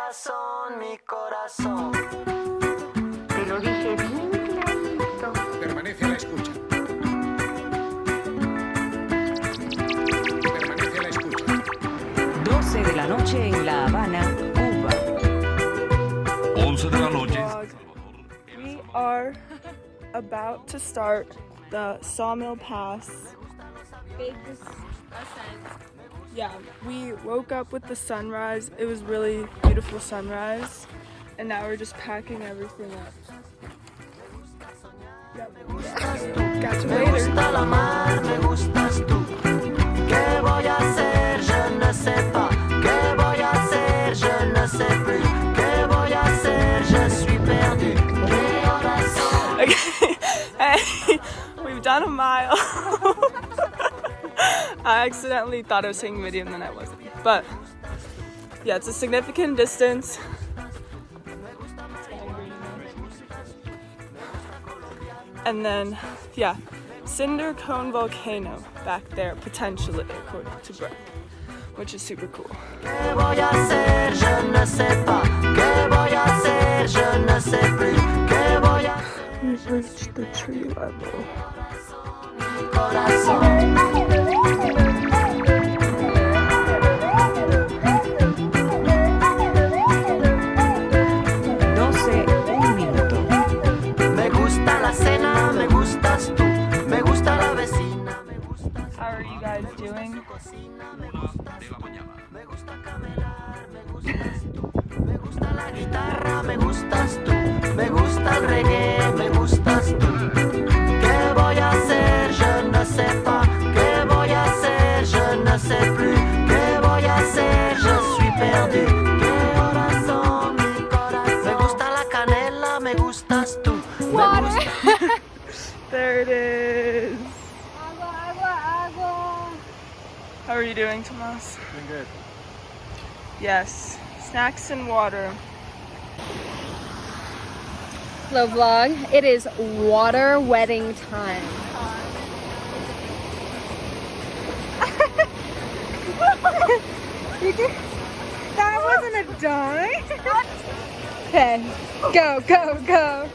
corazón, mi corazón. Te lo dije bien clarito. Permanece a la escucha. Permanece a la escucha. 12 de la noche en La Habana, Cuba. 11 de la noche. We are about to start the Sawmill Pass. Big ascent. Yeah, we woke up with the sunrise. It was really beautiful sunrise. And now we're just packing everything up. Yep. Catch you Me later. gusta la mar, me gustas tú. ¿Qué voy a hacer? Je ne sais pas. ¿Qué voy a hacer? Je ne sais plus. ¿Qué voy a hacer? Je suis perdu. ¿Qué horas son? Okay, hey, we've done a mile. I accidentally thought I was taking video and then I wasn't. But yeah, it's a significant distance. And then, yeah, Cinder Cone Volcano back there, potentially, according to Brett, which is super cool. ¿Qué voy a hacer? Je ne sais pas. ¿Qué voy a hacer? Je ne sais plus. ¿Qué voy a hacer? We've reached the tree level. Corazón. 12, un minuto. Me gusta la cena, me gustas tú. Me gusta la vecina, me gusta How are you guys doing? me gusta camelar, me gustas tú. Me gusta la guitarra, me gustas tú. Me gusta el reggae, me gustas tú. ¿Qué voy a hacer? Je ne sais pas. ¿Qué voy a hacer? Je ne sais plus. ¿Qué voy a hacer? Je suis perdu. ¿Qué horas son? Mi corazón. Me gusta la canela, me gustas tú. Water. There it is. Agua, agua, agua. How are you doing, Tomas? Doing good. Yes, snacks and water. Hello vlog. It is water wedding time. That wasn't a dime. Okay, go, go, go.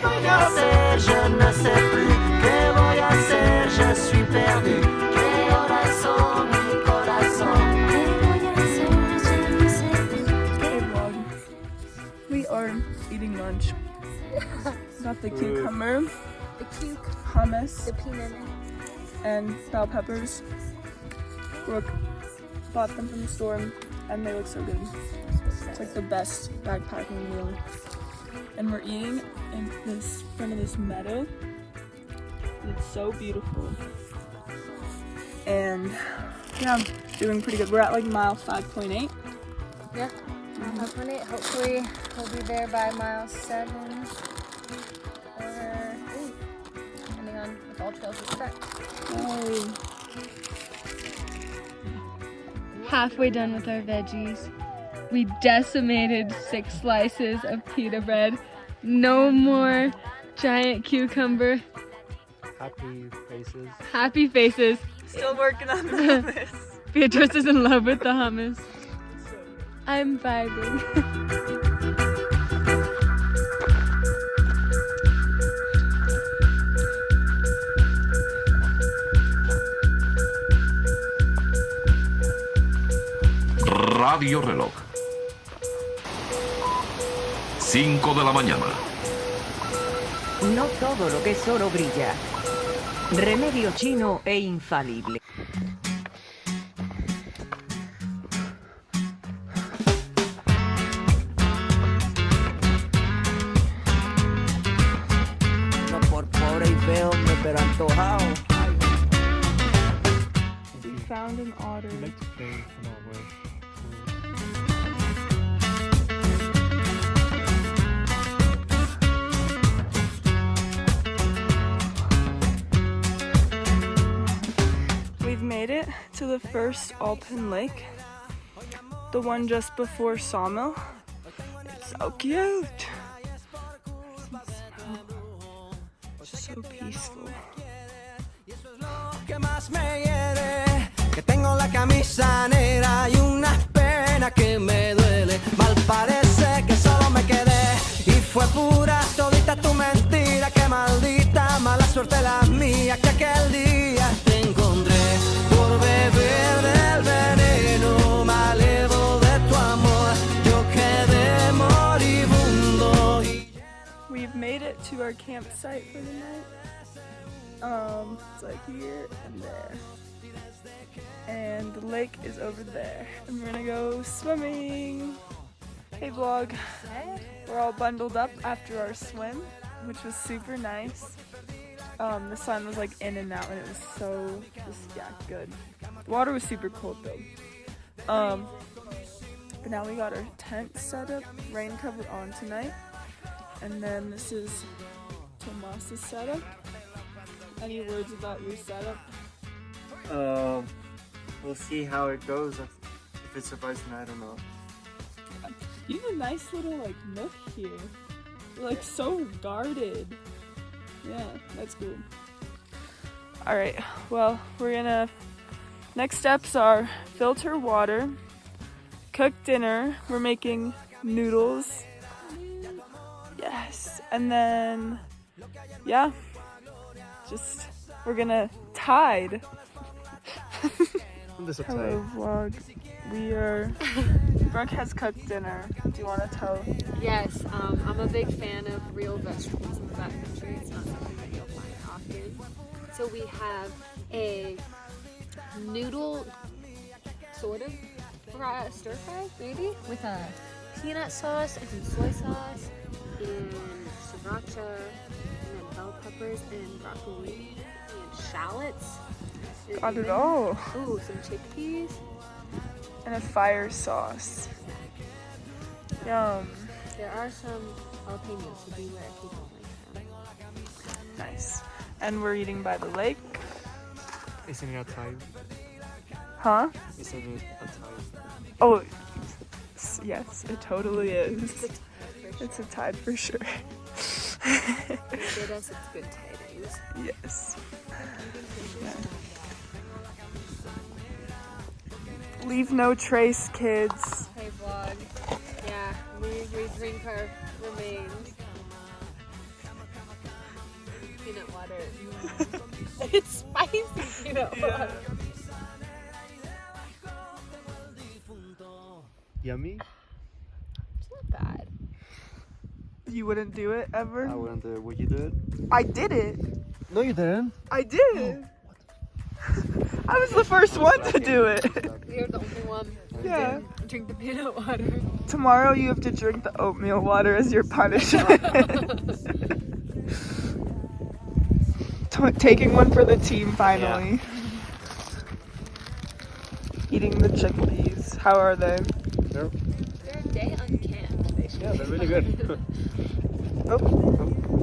voy a hacer? Je ne sais plus. ¿Qué voy a hacer? Je suis perdu. ¿Qué horas son? Mi corazón. Hey vlog. We are eating lunch. Got the cucumber, The cuke, hummus, the peanut. and bell peppers. Brooke bought them from the store and they look so good. It's like the best backpacking meal. And we're eating in this front of this meadow. It's so beautiful. And yeah, doing pretty good. We're at like mile 5.8. Yeah. Up on it. Hopefully we'll be there by mile 7 or 8, depending on if all trails are set. Yay. Halfway done with our veggies. We decimated 6 slices of pita bread. No more giant cucumber. Happy faces. Happy faces. Still working on the hummus. Beatrice is in love with the hummus. I'm vibing. Radio Reloj. 5 de la mañana. No todo lo que es oro brilla. Remedio chino e infalible. No por pobre y feo, pero antojado. We found an otter. We like to play in our work. We've made it to the first Alpen Lake, the one just before Sawmill. It's so cute. It's so peaceful. Que más me hiere, que la camisa negra y una pena que me duele. Mal parece que solo me quedé y fue pura todita tu mentira. Que maldita mala suerte la mía que aquel día te encontré por beber del veneno malevo de tu amor. Yo quedé moribundo. We've made it to our campsite for the night. It's like here and there. And the lake is over there. And we're gonna go swimming. Hey vlog. We're all bundled up after our swim, which was super nice. The sun was like in and out and it was so good. The water was super cold though. But now we got our tent set up, rain cover on tonight. And then this is Tomas's setup. Any words about your setup? We'll see how it goes. If it survives tonight, I don't know. You have a nice little like nook here. You're like so guarded. Yeah, that's cool. Alright, well, next steps are filter water, cook dinner. We're making noodles. Yes, and then, yeah, we're gonna tide. Hello vlog. Brooke has cooked dinner. Do you want to tell? Yes, I'm a big fan of real vegetables in the backcountry. It's not something that you'll find often. So we have a noodle sort of stir fry, maybe, with a peanut sauce and some soy sauce and sriracha and then bell peppers and broccoli and shallots. Got it all. Ooh, some chickpeas. And a fire sauce. Yum. There are some jalapenos, so beware if you don't like them. Nice. And we're eating by the lake. Isn't it outside? Huh? Isn't it outside? Oh, yes, it totally is. It's a tide for sure. It is, it's good tidings. Yes. Yeah. Leave no trace, kids. Hey vlog. Yeah, we drink our remains. Peanut water. It's spicy peanut water. Yummy? It's not bad. You wouldn't do it ever? I wouldn't do it. Would you do it? I did it. No, you didn't. I did. I was the first one to do it. You're the only one. Yeah. Drink the peanut water. Tomorrow you have to drink the oatmeal water as your punishment. Taking one for the team finally. Yeah. Eating the chickpeas. How are they? They're a day uncanned. Yeah, they're really good. Oh,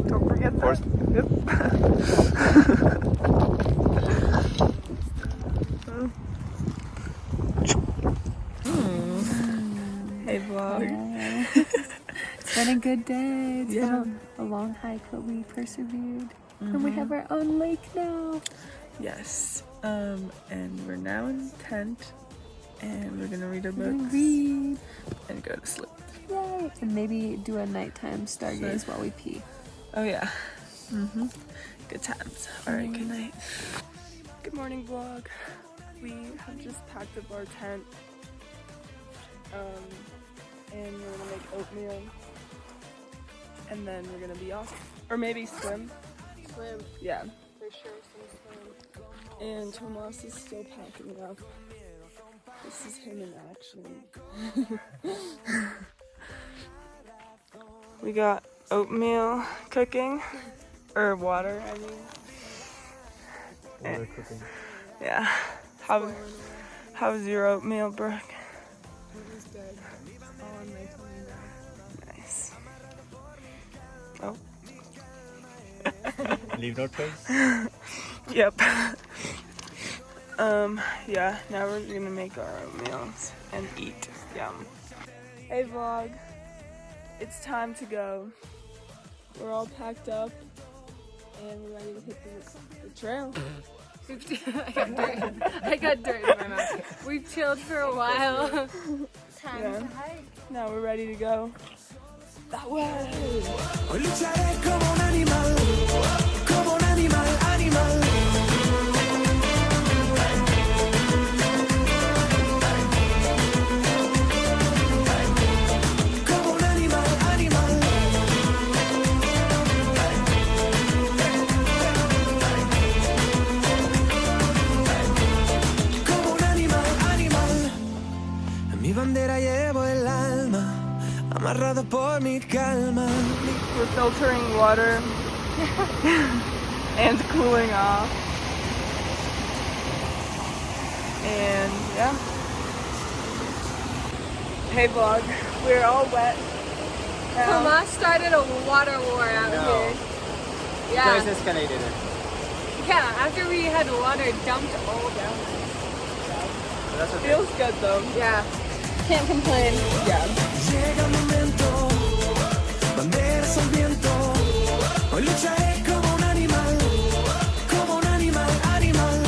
don't forget that. Yep. Hey vlog. It's been a good day. It's been a long hike, but we persevered. And we have our own lake now. Yes. And we're now in the tent. And we're gonna read our books. Read. And go to sleep. Yay. And maybe do a nighttime stargaze while we pee. Oh yeah. Good times. Alright, good night. Good morning vlog. We have just packed up our tent. And we're gonna make oatmeal. And then we're gonna be off. Or maybe swim. Swim. Yeah. For sure, some swim. And Tomas is still packing up. This is him in action. We got oatmeal cooking. Or water, I mean. Water cooking. Yeah. How's your oatmeal, Brooke? It was good. It's all on my tummy now. Nice. Oh. Leave no trace? Yep. Yeah, now we're gonna make our oatmeals and eat. Yum. Hey vlog. It's time to go. We're all packed up and we're ready to hit the trail. I got dirt in my mouth. We've chilled for a while. Time Yeah. to hike. Now we're ready to go. That way. Hoy lucharé como un animal, animal. Como un animal, animal. Como un animal, animal. En mi bandera llevo el alma, amarrado por mi calma. We're filtering water and cooling off. And yeah. Hey vlog, we're all wet. now. Tomas started a water war out here. Yeah. Guys escalated it. Yeah, after we had water dumped all down. But that's okay. Feels good though. Yeah. Can't complain. Yeah. Llega el momento, banderas al viento. Hoy lucharé como un animal, animal.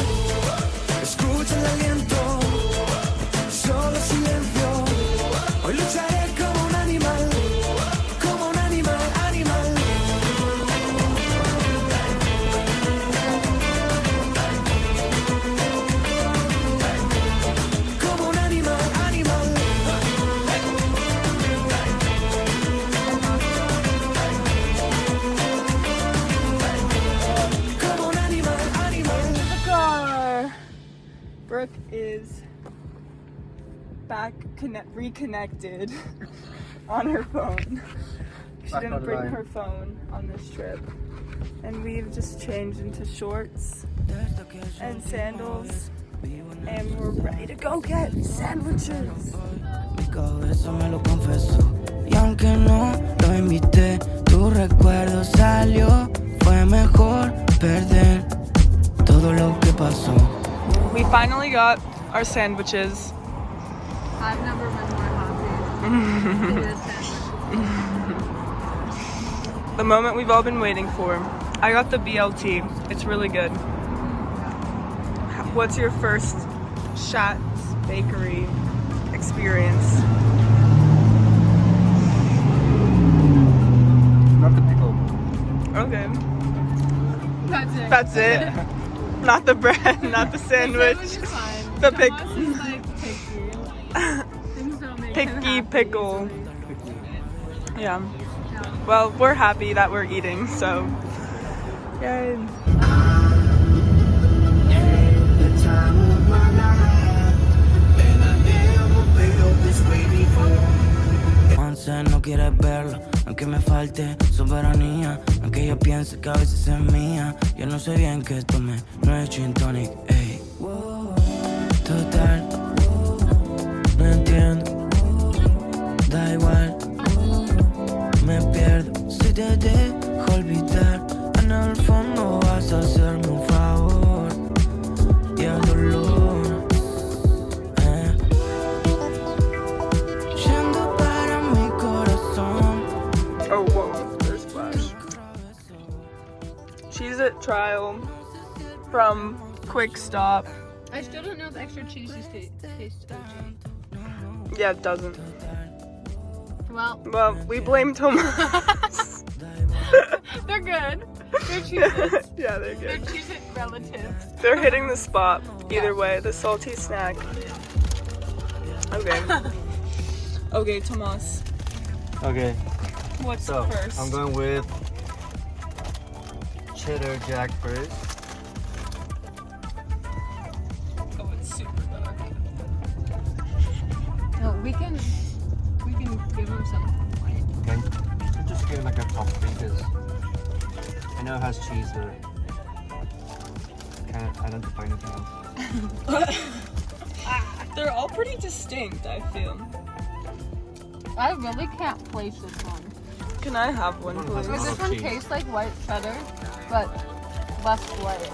Escucha el aliento, solo silencio. Hoy lucharé como un animal, animal. Como un animal, animal. Como un animal, animal. The car. Brooke is back reconnected on her phone. She Back didn't bring online. her phone on this trip. And we've just changed into shorts and sandals. And we're ready to go get sandwiches. Mi cabeza me lo confesó. Y aunque no lo invité, tu recuerdo salió. Fue mejor perder todo lo que pasó. We finally got our sandwiches. I've never been more happy. to this sandwich. The moment we've all been waiting for. I got the BLT. It's really good. What's your first Schatz Bakery experience? Not the pickle. Okay. That's it. That's it. Not the bread, not the sandwich. The sandwich is fine. The pick- Tomas is like picky. Things don't make him Picky happy pickle. easily. Yeah. Well, we're happy that we're eating, so. Yay. Once no quieres verlo, aunque me falte soberanía, aunque yo piense que a veces es mía. Yo no sé bien que tomé, no es gin tonic, ey. Total, no entiendo, da igual, me pierdo. Si te dejo olvidar, en el fondo vas a hacerme un favor. Y el dolor, yendo para mi corazón. Oh, whoa, there's Flash. Cheese It trial from Quick Stop. I still don't know if extra cheese tastes OG. Yeah, it doesn't. Well, Well, we blame Tomas. they're good. They're Cheez-Its. Yeah, they're They're good. Cheez-It relatives. They're hitting the spot. Either way, the salty snack. Okay. Okay, Tomas. Okay, What's so first? I'm going with cheddar jack first. Oh, it's super dark. No, we can give them some. Okay, I'll just give it like a top because I know it has cheese, but I can't identify anything else. They're all pretty distinct, I feel. I really can't place this one. Can I have one, please? Because this one cheese. tastes like white cheddar, but less white.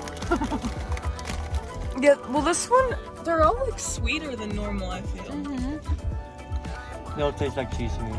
Yeah, well, this one, they're all like sweeter than normal, I feel. They all taste like cheese to me.